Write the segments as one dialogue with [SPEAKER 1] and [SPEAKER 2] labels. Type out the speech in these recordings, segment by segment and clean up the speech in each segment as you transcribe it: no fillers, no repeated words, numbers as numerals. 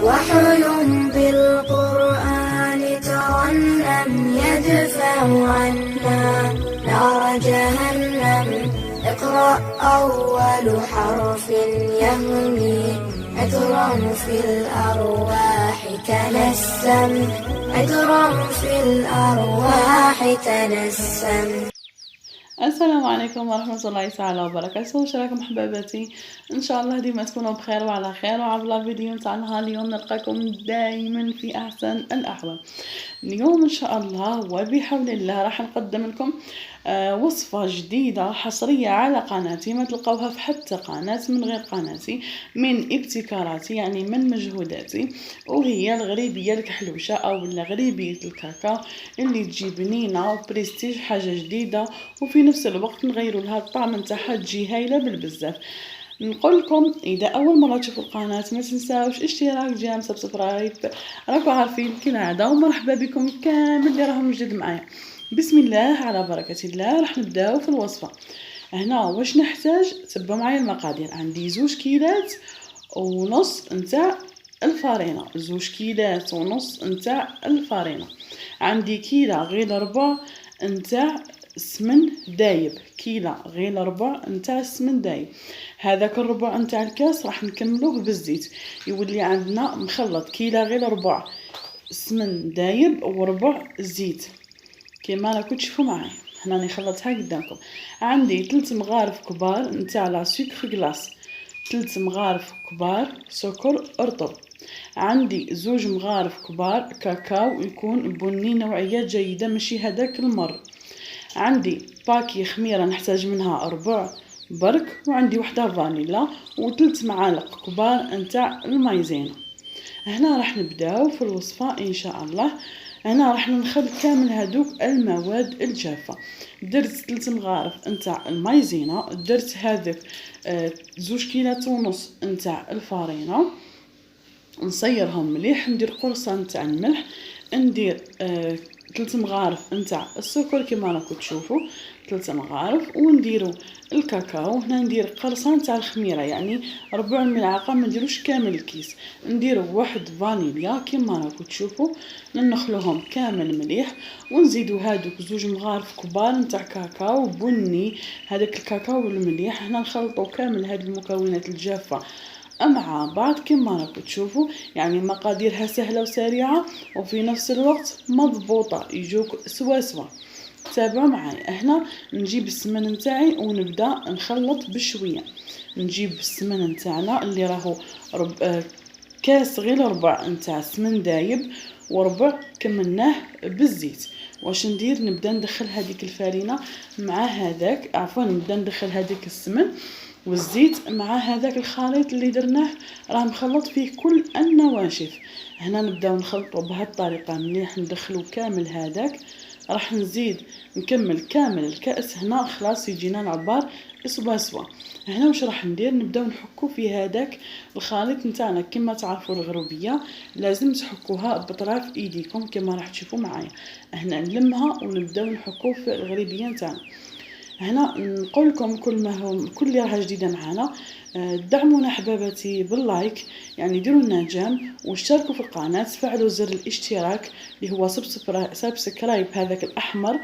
[SPEAKER 1] وحي بالقرآن ترنم يدفع عنا نار جهنم. اقرأ أول حرف يهمي عطرا في الأرواح تنسم. عطرا في الأرواح تنسم.
[SPEAKER 2] السلام عليكم ورحمة الله تعالى وبركاته. واش راكم حباباتي؟ ان شاء الله ديما تكونوا بخير وعلى خير. وعبر فيديو نتاع نهار اليوم نلقاكم دائما في احسن الاحوال. اليوم ان شاء الله وبحول الله راح نقدم لكم وصفة جديدة حصرية على قناتي، ما تلقوها في حتى قناة من غير قناتي، من ابتكاراتي يعني من مجهوداتي، وهي الغريبية الكحلوشة او الغريبية الكاكا اللي تجي بنينة وبريستيج، حاجة جديدة وفي نفس الوقت نغيروا لها الطعم نتاعها تجي هايلة بالبزاف. نقول لكم اذا اول مره تشوفوا القناه ما تنساوش اشتراك جيم سبسكرايب، راكم عارفين كالعاده. ومرحبا بكم كامل اللي راهم جدد معايا. بسم الله على بركه الله راح نبداو في الوصفه. هنا واش نحتاج؟ تبعوا معايا المقادير. عندي 2 كيلات ونص نتاع الفارينه، 2 كيلات ونص نتاع الفارينه. عندي كيله غير ربع نتاع سمن دايب، كيله غير ربع نتاع السمن دايب. هذاك الربع نتاع الكاس راح نكملوه بالزيت، يولي عندنا مخلط كيله غير ربع سمن دايب وربع زيت كيما راكم تشوفوا معايا. هنا نخلطها قدامكم. عندي 3 مغارف كبار نتاع لا سكر غلاس، 3 مغارف كبار سكر رطب. عندي 2 مغارف كبار كاكاو يكون بني نوعية جيدة ماشي هذاك المر. عندي باكي خميرة نحتاج منها ربع برك، وعندي وحدة فانيلا و3 معالق كبار نتاع المايزينا. هنا راح نبداو في الوصفة ان شاء الله. هنا راح نخلط كامل هذوك المواد الجافة. درت 3 مغارف نتاع المايزينا، درت هذاك 2 كيلات ونص نتاع الفارينة، نصيرهم مليح، ندير قرصة نتاع الملح، ندير 3 مغارف نتاع السكر كما راكم تشوفوا 3 مغارف، ونديروا الكاكاو. هنا ندير قرصه نتاع الخميره يعني ربع الملعقه، ما نديروش كامل الكيس. نديروا واحد فانيليا كما راكم تشوفوا، نخلوهم كامل مليح، ونزيدوا هادوك 2 مغارف كبار نتاع كاكاو بني، هذاك الكاكاو المليح. هنا نخلطوا كامل هاد المكونات الجافه مع بعض كما راكم تشوفوا، يعني مقاديرها سهله وسريعه وفي نفس الوقت مضبوطه، يجوك سوا سوا. تابعوا معايا. هنا نجيب السمن نتاعي ونبدا نخلط بشويه. نجيب السمن نتاعنا اللي راهو كاس غير ربع نتاع سمن دايب وربع كملناه بالزيت. واش ندير؟ نبدا ندخل هذيك الفارينه مع هذاك، عفوا نبدا ندخل هذيك السمن والزيت مع هذاك الخليط اللي درناه، راه مخلط فيه كل النواشف. هنا نبداو نخلطوا بهذه الطريقه مليح، ندخلوا كامل هذاك. راح نزيد نكمل كامل الكأس. هنا خلاص يجينا العبار سوا سوا. هنا واش راح ندير؟ نبداو نحكو في هذاك الخليط نتاعنا. كما تعرفوا الغروبيه لازم تحكوها بطراف ايديكم كما راح تشوفوا معايا. هنا نلمها ونبداو نحكو في الغريبيه نتاعنا. هنا نقول لكم كل اللي راه جديده معنا، دعمونا حباباتي باللايك، يعني ديروا لنا جيم واشتركوا في القناه، فعلوا زر الاشتراك اللي هو سبسكرايب هذاك الاحمر،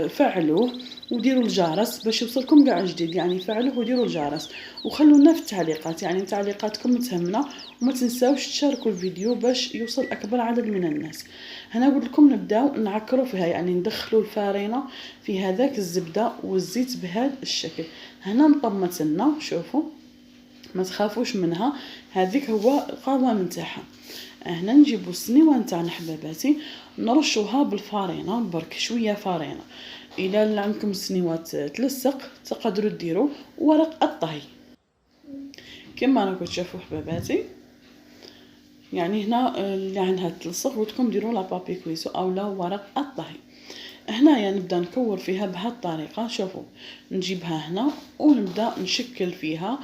[SPEAKER 2] فعلوه وديروا الجرس باش يوصلكم كاع جديد، يعني فعلوه وديروا الجرس. وخلونا في التعليقات، يعني تعليقاتكم تهمنا. وما تنساوش تشاركوا الفيديو باش يوصل اكبر عدد من الناس. هنا نقول لكم نبداو نعكروا فيها، يعني ندخلوا الفارينه في هذاك الزبده والزيت بهذا الشكل. هنا نطمت لنا، شوفوا ما تخافوش منها، هذيك هو القوام نتاعها. هنا نجيبوا السنيوه نتاعنا حباباتي، نرشوها بالفارينه برك شويه فارينه. الى عندكم سنيوات تلصق تقدروا ديروا ورق الطهي كما راكم تشوفوا حباباتي. يعني هنا اللي عندها تلصق ودكم ديروا لا بابي كويسو او لا ورق الطهي. هنايا نبدا نكور فيها بهذه الطريقه. شوفوا نجيبها هنا ونبدا نشكل فيها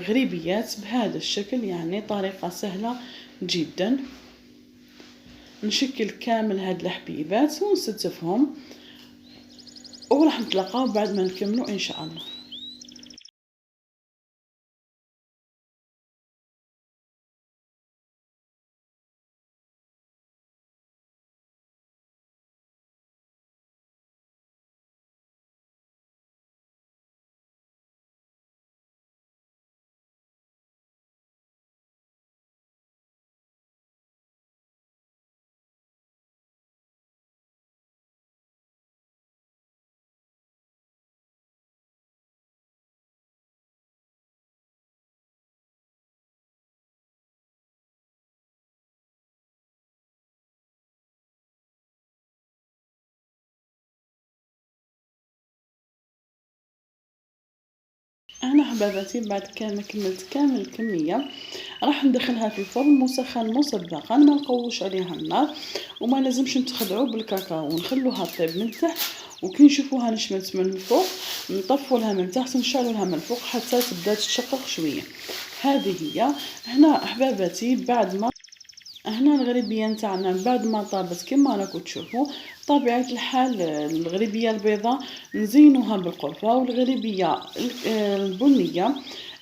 [SPEAKER 2] غريبيات بهذا الشكل، يعني طريقه سهله جدا. نشكل كامل هاد الحبيبات ونستفهم، وراح نتلاقاو بعد ما نكملوا ان شاء الله. أنا حباباتي بعد ما كملت كامل الكمية راح ندخلها في فرن مسخن مسبقا، ما نقوش عليها النار وما لازمش نتخدعوا بالكاكاو، ونخلوها طيب من تحت، وكي نشوفوها نشمت من الفوق نطفوا لها من تحت ونشعلوا لها من الفوق حتى تبدا تشقق شويه. هذه هي. هنا احباباتي بعد ما هنا الغريبيه نتاعنا بعد ما طابت كما راكم تشوفوا، طبيعه الحال الغريبيه البيضاء نزينوها بالقرفه، والغريبيه البنيه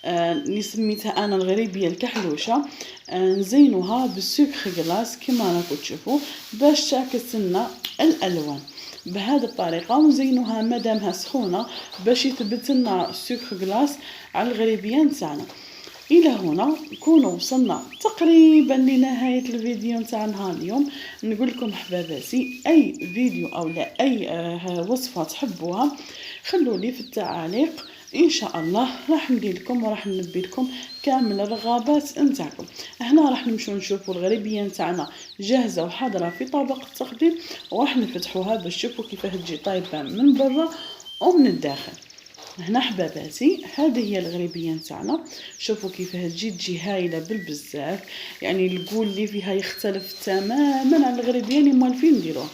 [SPEAKER 2] اللي سميتها انا الغريبيه الكحلوشه نزينوها بالسكر غلاس كما راكم تشوفوا باش تعكس لنا الالوان بهذه الطريقه، ونزينوها مادامها سخونه باش يثبت لنا السكر غلاس على الغريبيه نتاعنا. الى هنا نكونوا وصلنا تقريبا لنهايه الفيديو نتاعنا اليوم. نقول لكم حباباتي اي فيديو او لا اي وصفه تحبوها خلوا لي في التعاليق، ان شاء الله راح ندير لكم وراح ننبي لكم كامل الرغبات نتاعكم. هنا راح نمشوا نشوفوا الغريبيه نتاعنا جاهزه وحاضره في طبق التقديم، وراح نفتحوها باش تشوفوا كيفاه تجي طايبه من برا ومن الداخل. هنا حباباتي هذه هي الغريبيه نتاعنا، شوفوا كيفاه تجي هايله بالبزاف، يعني القول اللي فيها يختلف تماما عن الغريبيه اللي موالفين نديروها.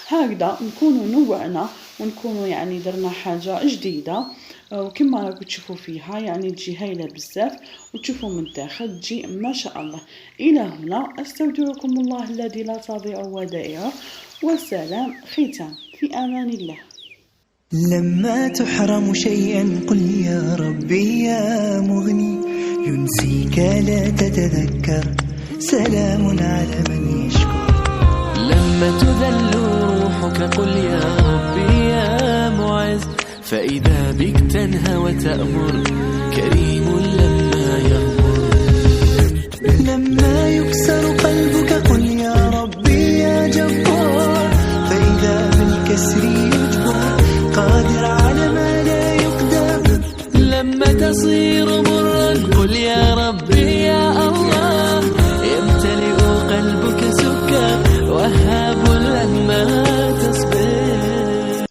[SPEAKER 2] هكذا نكونوا نوعنا ونكونوا يعني درنا حاجه جديده، وكما راكم تشوفوا فيها يعني تجي هايله بزاف، وتشوفوا من الداخل تجي ما شاء الله. الى هنا استودعكم الله الذي لا تضيع ودائعه، والسلام ختام في امان الله.
[SPEAKER 3] لما تحرم شيئا قل يا ربي يا مغني، ينسيك لا تتذكر، سلام على من يشكر.
[SPEAKER 4] لما تذل روحك قل يا ربي يا معز، فإذا بك تنهى وتأمر، كريم لما يغفر.
[SPEAKER 3] لما يكسر قلبك قل يا ربي يا جبار، فإذا بالكسر يجبر، قادر على ما لا يقدر.
[SPEAKER 4] لما تصير مرا قل يا ربي يا الله، يمتلئ قلبك سكر، وهاب لما تصبر.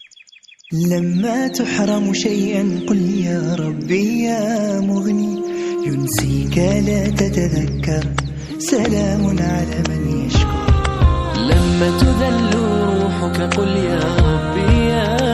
[SPEAKER 3] لما تحرم شيئا قل يا ربي يا مغني، ينسيك لا تتذكر، سلام على من يشكر.
[SPEAKER 4] لما تذل روحك قل يا ربي